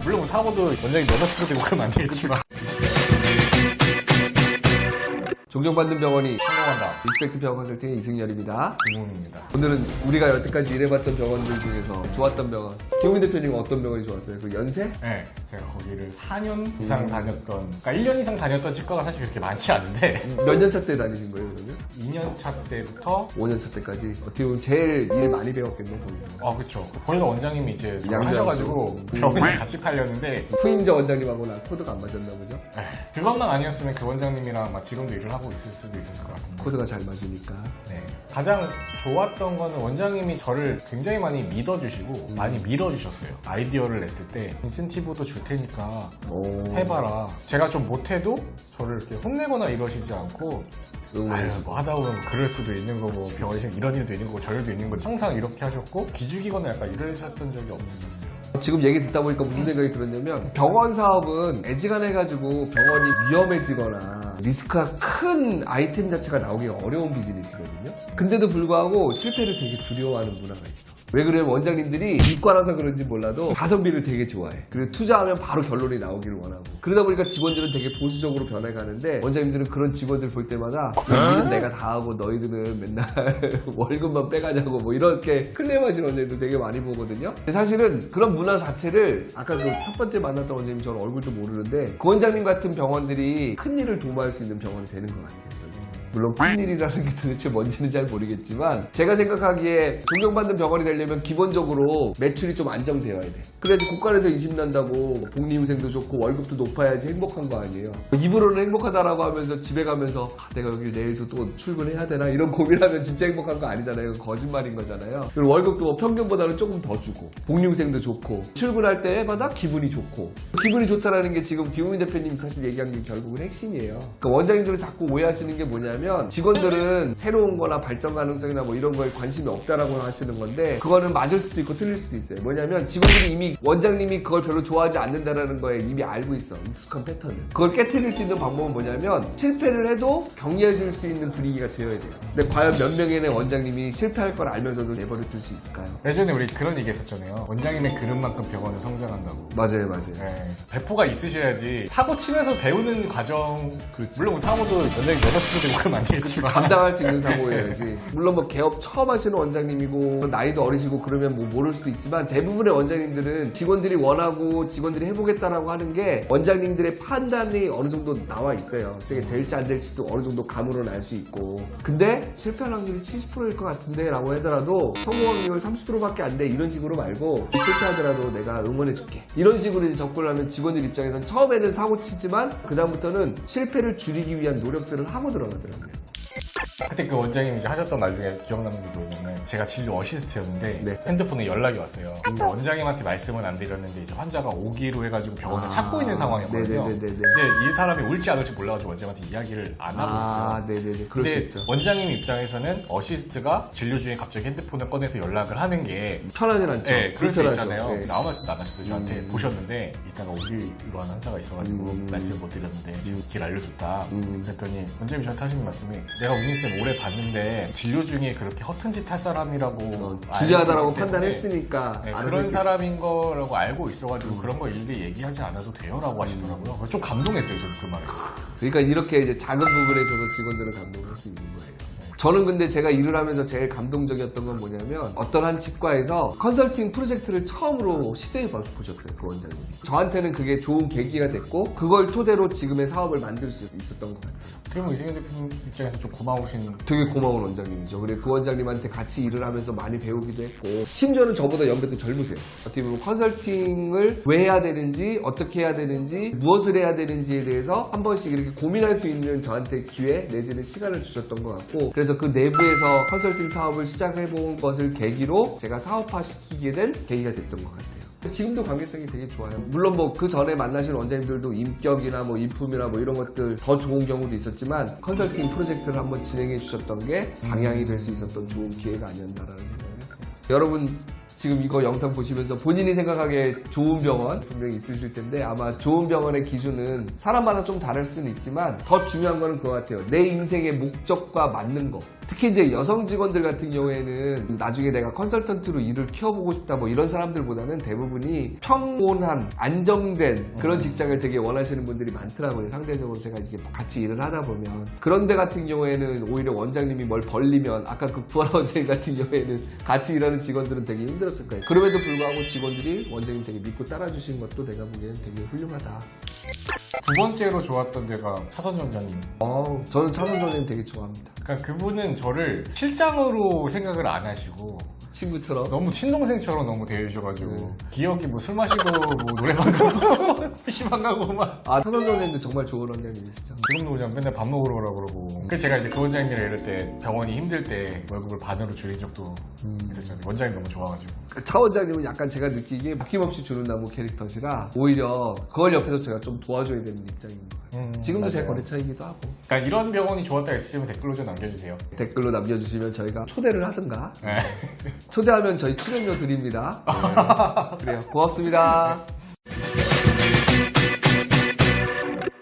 물론 뭐 사고도 원장님 여자친구 되고 그러면 안 되겠지만. 존경받는 병원이 성공한다. 리스펙트 병원 컨설팅의 이승열입니다. 김웅입니다. 오늘은 우리가 여태까지 일해봤던 병원들 중에서 좋았던 병원. 김웅 대표님은 어떤 병원이 좋았어요? 그 연세? 네, 제가 거기를 4년 이상 다녔던, 그러니까 1년 이상 다녔던 치과가 사실 그렇게 많지 않은데 몇 년 차 때 다니신 거예요, 그러면? 2년 차 때부터 5년 차 때까지. 어떻게 보면 제일 일 많이 배웠겠네, 거기서. 그쵸. 거기가 원장님이 이제 양자수. 하셔가지고 병원을 같이 팔렸는데 후임자 원장님하고는 코드가 안 맞았나 보죠? 그것만 아니었으면 그 원장님이랑 막 지금도 일을 하고 있을 수도 있었을 것 같은데. 코드가 잘 맞으니까. 네. 가장 좋았던 거는 원장님이 저를 굉장히 많이 믿어주시고 많이 밀어주셨어요. 아이디어를 냈을 때 인센티브도 줄 테니까 해봐라. 제가 좀 못해도 저를 이렇게 혼내거나 이러시지 않고 아유 뭐 하다 보면 그럴 수도 있는 거고 병원에 이런 일도 있는 거고 저런 일도 있는 거고 항상 이렇게 하셨고 기죽이거나 약간 이러셨던 적이 없으셨어요. 지금 얘기 듣다 보니까 무슨 생각이 들었냐면 병원 사업은 애지간해가지고 병원이 위험해지거나 리스크가 큰 아이템 자체가 나오기가 어려운 비즈니스거든요. 근데도 불구하고 실패를 되게 두려워하는 문화가 있어. 왜 그래요? 원장님들이 이과라서 그런지 몰라도 가성비를 되게 좋아해. 그리고 투자하면 바로 결론이 나오기를 원하고. 그러다 보니까 직원들은 되게 보수적으로 변해가는데 원장님들은 그런 직원들 볼 때마다 일은 내가 다 하고 너희들은 맨날 월급만 빼가냐고 뭐 이렇게 클레임하시는 원장님들 되게 많이 보거든요. 근데 사실은 그런 문화 자체를 아까 그 첫 번째 만났던 원장님 저는 얼굴도 모르는데 그 원장님 같은 병원들이 큰 일을 도모할 수 있는 병원이 되는 것 같아요. 물론 큰일이라는 게 도대체 뭔지는 잘 모르겠지만 제가 생각하기에 존경받는 병원이 되려면 기본적으로 매출이 좀 안정되어야 돼. 그래야지 국가에서 인심난다고 복리후생도 좋고 월급도 높아야지 행복한 거 아니에요. 입으로는 행복하다라고 하면서 집에 가면서 내가 여기 내일도 또 출근해야 되나 이런 고민하면 진짜 행복한 거 아니잖아요. 이건 거짓말인 거잖아요. 그리고 월급도 뭐 평균보다는 조금 더 주고 복리후생도 좋고 출근할 때마다 기분이 좋고 기분이 좋다라는 게 지금 김웅민 대표님 사실 얘기한 게 결국은 핵심이에요. 그러니까 원장님들은 자꾸 오해하시는 게 뭐냐면 직원들은 새로운 거나 발전 가능성이나 뭐 이런 거에 관심이 없다라고 하시는 건데 그거는 맞을 수도 있고 틀릴 수도 있어요. 뭐냐면 직원들이 이미 원장님이 그걸 별로 좋아하지 않는다라는 거에 이미 알고 있어. 익숙한 패턴을. 그걸 깨트릴 수 있는 방법은 뭐냐면 실패를 해도 격려해 줄 수 있는 분위기가 되어야 돼요. 근데 과연 몇 명의 원장님이 실패할 걸 알면서도 내버려 둘 수 있을까요? 예전에 우리 그런 얘기 했었잖아요. 원장님의 그릇만큼 병원은 성장한다고. 맞아요. 네. 배포가 있으셔야지 사고 치면서 배우는 과정 물론 사고도 원장님 여자친구 되고 그러면 안 되겠지만 감당할 수 있는 사고여야지. 물론 뭐 개업 처음 하시는 원장님이고 나이도 어리시고 그러면 뭐 모를 수도 있지만 대부분의 원장님들은 직원들이 원하고 직원들이 해보겠다라고 하는 게 원장님들의 판단이 어느 정도 나와 있어요. 저게 될지 안 될지도 어느 정도 감으로는 알 수 있고 근데 실패할 확률이 70%일 것 같은데 라고 하더라도 성공 확률 30%밖에 안 돼 이런 식으로 말고 실패하더라도 내가 응원해줄게 이런 식으로 이제 접근을 하면 직원들 입장에서는 처음에는 사고 치지만 그 다음부터는 실패를 줄이기 위한 노력들을 하고 들어가더라고요. 그때 그 원장님이 이제 하셨던 말 중에 기억나는 게 뭐냐면 제가 진료 어시스트였는데 네. 핸드폰에 연락이 왔어요. 근데 원장님한테 말씀은 안 드렸는데 이제 환자가 오기로 해가지고 병원을 찾고 있는 상황이었거든요. 네네네네. 근데 이 사람이 올지 안 올지 몰라가지고 원장님한테 이야기를 안 하고 있어요. 네네네. 그럴 수 근데 있죠. 원장님 입장에서는 어시스트가 진료 중에 갑자기 핸드폰을 꺼내서 연락을 하는 게 편하진 않죠. 네, 그럴 수 불편하죠. 있잖아요. 네. 나가셔서 저한테 보셨는데 이따가 오기로 한 환자가 있어가지고 말씀을 못 드렸는데 지금 길 알려줬다. 그랬더니 원장님이 저한테 하시는 말씀이 내가 우민쌤 오래 봤는데 진료 중에 그렇게 허튼 짓 할 사람이라고 중요하다라고 알기 때문에 판단했으니까 네, 알아서 그런 했겠지. 사람인 거라고 알고 있어가지고 그런 거 일일이 얘기하지 않아도 돼요 라고 하시더라고요. 좀 감동했어요 저는 그 말에. 그러니까 이렇게 이제 작은 부분에 있어서 직원들은 감동할 수 있는 거예요. 저는 근데 제가 일을 하면서 제일 감동적이었던 건 뭐냐면 어떤 한 치과에서 컨설팅 프로젝트를 처음으로 시도해 보셨어요. 그 원장님이. 저한테는 그게 좋은 계기가 됐고 그걸 토대로 지금의 사업을 만들 수 있었던 것 같아요. 그러면 이승현 대표님 입장에서 좀 고마우신 되게 고마운 원장님이죠. 그리고 그 원장님한테 같이 일을 하면서 많이 배우기도 했고 심지어는 저보다 연배도 젊으세요. 어떻게 보면 컨설팅을 왜 해야 되는지 어떻게 해야 되는지 무엇을 해야 되는지에 대해서 한 번씩 이렇게 고민할 수 있는 저한테 기회 내지는 시간을 주셨던 것 같고 그래서 그 내부에서 컨설팅 사업을 시작해본 것을 계기로 제가 사업화시키게 된 계기가 됐던 것 같아요. 지금도 관계성이 되게 좋아요. 물론 뭐 그 전에 만나신 원장님들도 인격이나 뭐 인품이나 뭐 이런 것들 더 좋은 경우도 있었지만 컨설팅 프로젝트를 한번 진행해 주셨던 게 방향이 될 수 있었던 좋은 기회가 아니었나라는 생각을 했어요. 여러분 지금 이거 영상 보시면서 본인이 생각하기에 좋은 병원 분명히 있으실 텐데 아마 좋은 병원의 기준은 사람마다 좀 다를 수는 있지만 더 중요한 거는 그거 같아요. 내 인생의 목적과 맞는 거. 특히 이제 여성 직원들 같은 경우에는 나중에 내가 컨설턴트로 일을 키워보고 싶다 뭐 이런 사람들보다는 대부분이 평온한 안정된 그런 직장을 되게 원하시는 분들이 많더라고요. 상대적으로 제가 이게 같이 일을 하다 보면 그런 데 같은 경우에는 오히려 원장님이 뭘 벌리면 아까 그 부활 원장님 같은 경우에는 같이 일하는 직원들은 되게 힘들었을 거예요. 그럼에도 불구하고 직원들이 원장님 되게 믿고 따라주신 것도 내가 보기엔 되게 훌륭하다. 두 번째로 좋았던 데가 차선 원장님. 저는 차선 원장님 되게 좋아합니다. 그러니까 그분은 저를 실장으로 생각을 안 하시고 친구처럼. 너무 친동생처럼 너무 대해주셔가지고 기억이 뭐 술 마시고 뭐 노래방 가고 PC방 가고 막 차선 원장님도 정말 좋은 원장님이시죠. 지금도 그냥 맨날 밥 먹으러 오라고 그러고 그래서 제가 이제 그 원장님이랑 이럴 때 병원이 힘들 때 월급을 반으로 줄인 적도 있었잖아요. 원장님 너무 좋아가지고 차 원장님은 약간 제가 느끼기에 바뀜없이 주는 나무 캐릭터시라 오히려 그걸 옆에서 제가 좀 도와줘야 되는 입장입니다. 지금도 제 맞아요. 거래처이기도 하고. 그러니까 이런 병원이 좋았다 있으시면 댓글로 좀 남겨주세요. 댓글로 남겨주시면 저희가 초대를 하든가 네. 초대하면 저희 출연료 드립니다. 네. 그래요. 고맙습니다.